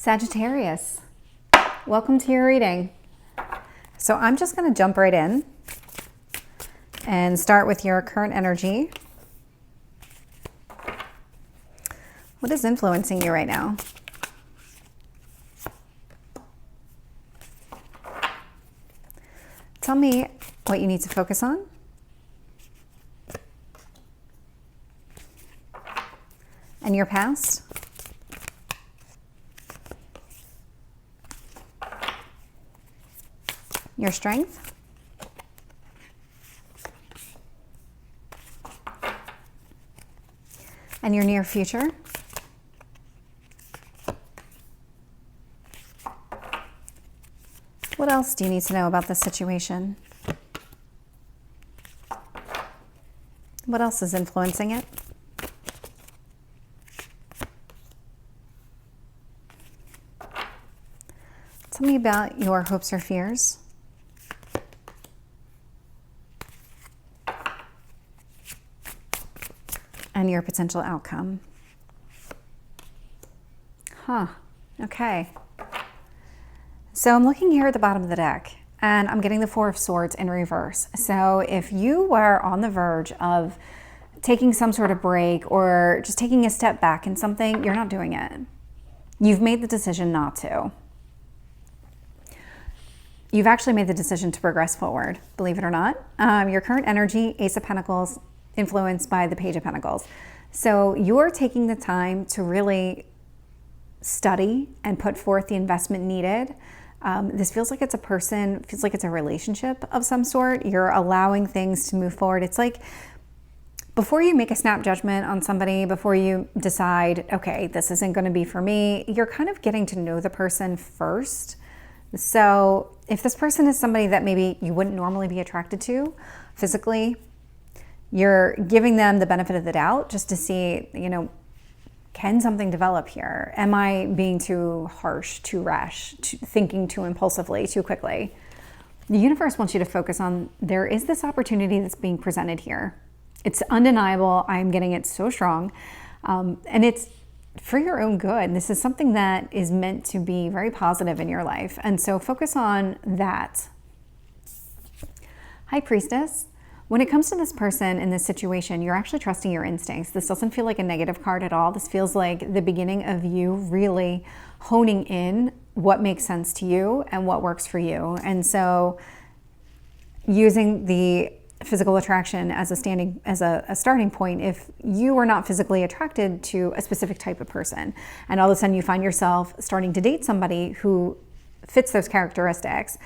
Sagittarius, welcome to your reading. So I'm just going to jump right in and start with your current energy. What is influencing you right now? Tell me what you need to focus on. And your past. Your strength. And your near future. What else do you need to know about this situation? What else is influencing it? Tell me about your hopes or fears. And your potential outcome. Okay. So I'm looking here at the bottom of the deck, and I'm getting the Four of Swords in reverse. So if you were on the verge of taking some sort of break or just taking a step back in something, you're not doing it. You've made the decision not to. You've actually made the decision to progress forward, believe it or not. Your current energy, Ace of Pentacles, influenced by the Page of Pentacles. So you're taking the time to really study and put forth the investment needed. This feels like it's a person, feels like it's a relationship of some sort. You're allowing things to move forward. It's like before you make a snap judgment on somebody, before you decide, okay, this isn't going to be for me, you're kind of getting to know the person first. So if this person is somebody that maybe you wouldn't normally be attracted to physically, you're giving them the benefit of the doubt just to see, can something develop here? Am I being too harsh, too rash, thinking too impulsively, too quickly? The universe wants you to focus on, there is this opportunity that's being presented here. It's undeniable. I'm getting it so strong. And it's for your own good. This is something that is meant to be very positive in your life. And so focus on that. High Priestess. When it comes to this person in this situation, you're actually trusting your instincts. This doesn't feel like a negative card at all. This feels like the beginning of you really honing in what makes sense to you and what works for you. And so using the physical attraction as a starting point, if you are not physically attracted to a specific type of person, and all of a sudden you find yourself starting to date somebody who fits those characteristics,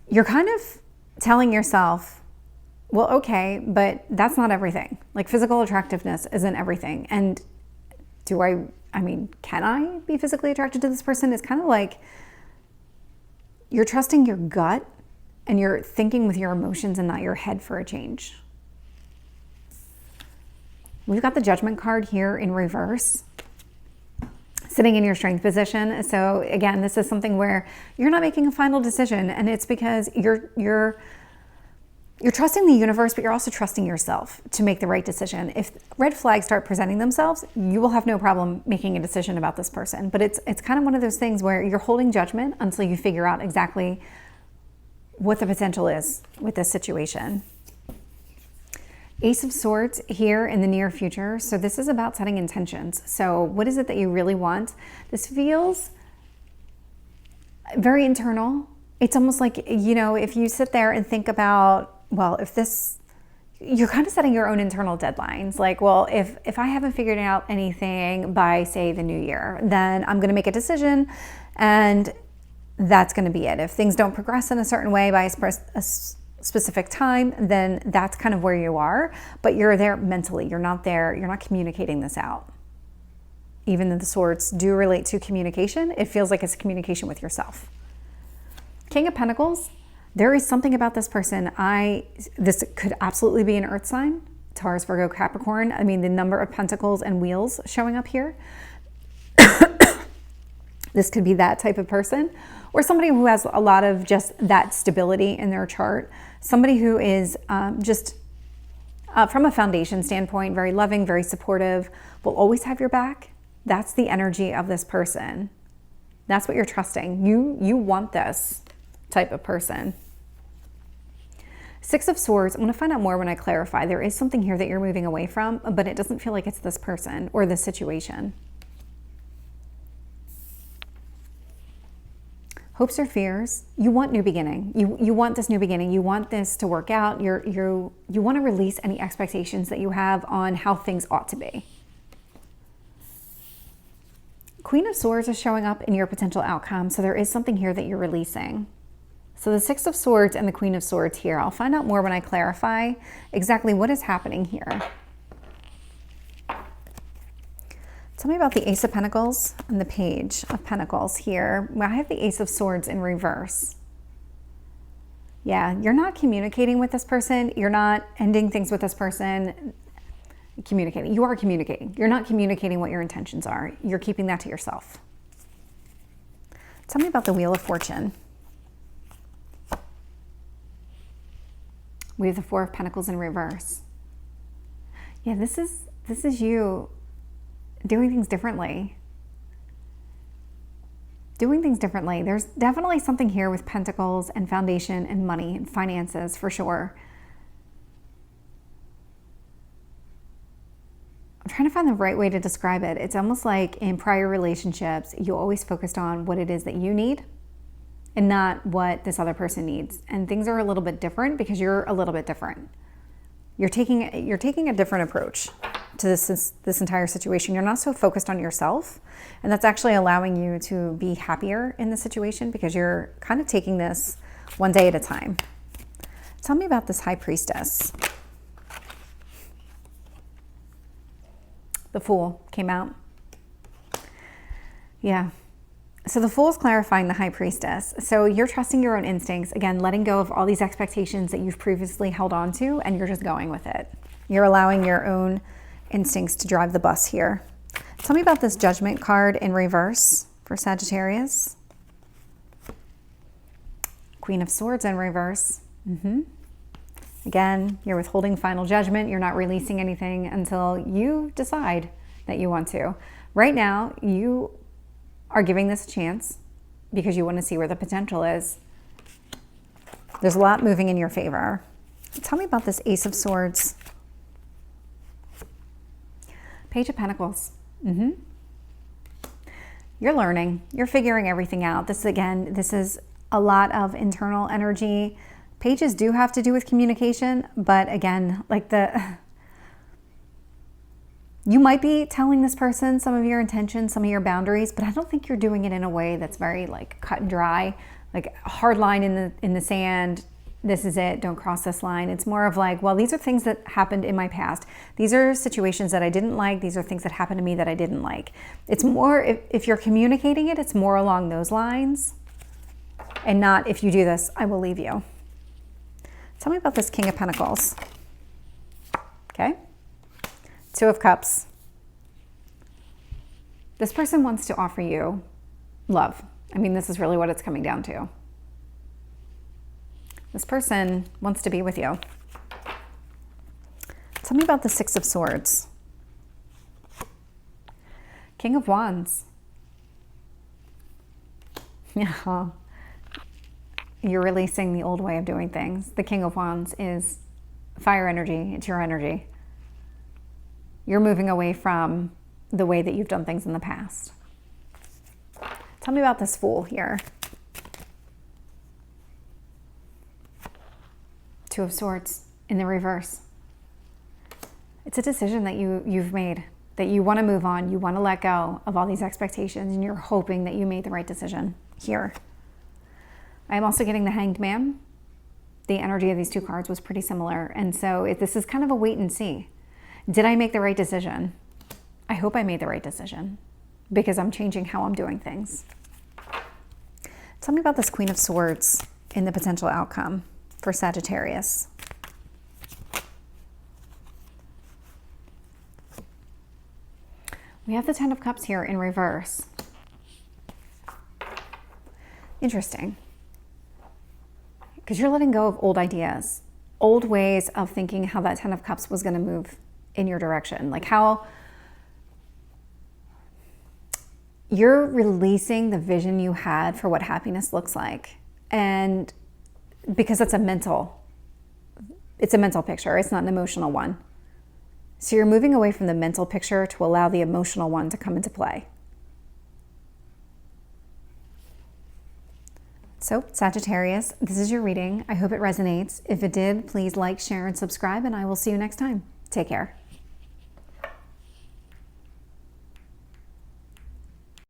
you're kind of telling yourself, well, okay, but that's not everything. Like physical attractiveness isn't everything. And can I be physically attracted to this person? It's kind of like you're trusting your gut and you're thinking with your emotions and not your head for a change. We've got the Judgment card here in reverse, sitting in your strength position. So again, this is something where you're not making a final decision, and it's because you're trusting the universe, but you're also trusting yourself to make the right decision. If red flags start presenting themselves, you will have no problem making a decision about this person. But it's kind of one of those things where you're holding judgment until you figure out exactly what the potential is with this situation. Ace of Swords here in the near future. So this is about setting intentions. So what is it that you really want? This feels very internal. It's almost like, if you sit there and think about, you're kind of setting your own internal deadlines. Like, well, if I haven't figured out anything by, say, the new year, then I'm going to make a decision and that's going to be it. If things don't progress in a certain way by a specific time, then that's kind of where you are, but you're there mentally. You're not there. You're not communicating this out. Even though the swords do relate to communication, it feels like it's communication with yourself. King of Pentacles, there is something about this person. This could absolutely be an earth sign, Taurus, Virgo, Capricorn. The number of pentacles and wheels showing up here. This could be that type of person, or somebody who has a lot of just that stability in their chart. Somebody who is from a foundation standpoint, very loving, very supportive, will always have your back. That's the energy of this person. That's what you're trusting. You want this type of person. Six of Swords, I'm going to find out more when I clarify. There is something here that you're moving away from, but it doesn't feel like it's this person or this situation. Hopes or fears, you want new beginning. You want this new beginning. You want this to work out. You want to release any expectations that you have on how things ought to be. Queen of Swords is showing up in your potential outcome, so there is something here that you're releasing. So the Six of Swords and the Queen of Swords here, I'll find out more when I clarify exactly what is happening here. Tell me about the Ace of Pentacles and the Page of Pentacles here. I have the Ace of Swords in reverse. Yeah, you're not communicating with this person. You're not ending things with this person. Communicating. You are communicating. You're not communicating what your intentions are. You're keeping that to yourself. Tell me about the Wheel of Fortune. We have the Four of Pentacles in reverse. Yeah, this is you doing things differently. Doing things differently. There's definitely something here with Pentacles and foundation and money and finances for sure. I'm trying to find the right way to describe it. It's almost like in prior relationships, you always focused on what it is that you need and not what this other person needs. And things are a little bit different because you're a little bit different. You're taking a different approach to this entire situation. You're not so focused on yourself, and that's actually allowing you to be happier in the situation because you're kind of taking this one day at a time. Tell me about this High Priestess. The Fool came out. Yeah. So the Fool is clarifying the High Priestess. So you're trusting your own instincts. Again, letting go of all these expectations that you've previously held on to, and you're just going with it. You're allowing your own instincts to drive the bus here. Tell me about this Judgment card in reverse for Sagittarius. Queen of Swords in reverse. Again, you're withholding final judgment. You're not releasing anything until you decide that you want to. Right now, you are giving this a chance because you want to see where the potential is. There's a lot moving in your favor. Tell me about this Ace of Swords. Page of Pentacles. You're learning. You're figuring everything out. This is a lot of internal energy. Pages do have to do with communication, but again, like you might be telling this person some of your intentions, some of your boundaries, but I don't think you're doing it in a way that's very like cut and dry, like a hard line in the sand. This is it. Don't cross this line. It's more of like, well, these are things that happened in my past. These are situations that I didn't like. These are things that happened to me that I didn't like. It's more, if you're communicating it, it's more along those lines and not, if you do this, I will leave you. Tell me about this King of Pentacles. Okay. Two of Cups. This person wants to offer you love. I mean, this is really what it's coming down to. This person wants to be with you. Tell me about the Six of Swords. King of Wands. Yeah. You're releasing the old way of doing things. The King of Wands is fire energy. It's your energy. You're moving away from the way that you've done things in the past. Tell me about this Fool here. Two of Swords in the reverse. It's a decision that you've made, that you want to move on. You want to let go of all these expectations, and you're hoping that you made the right decision here. I'm also getting the Hanged Man. The energy of these two cards was pretty similar. And so this is kind of a wait and see. Did I make the right decision? I hope I made the right decision because I'm changing how I'm doing things. Tell me about this Queen of Swords in the potential outcome for Sagittarius. We have the Ten of Cups here in reverse. Interesting. Because you're letting go of old ideas, old ways of thinking how that Ten of Cups was going to move in your direction. Like how you're releasing the vision you had for what happiness looks like. And because it's a mental picture, it's not an emotional one. So you're moving away from the mental picture to allow the emotional one to come into play. So, Sagittarius, this is your reading. I hope it resonates. If it did, please like, share, and subscribe, and I will see you next time. Take care.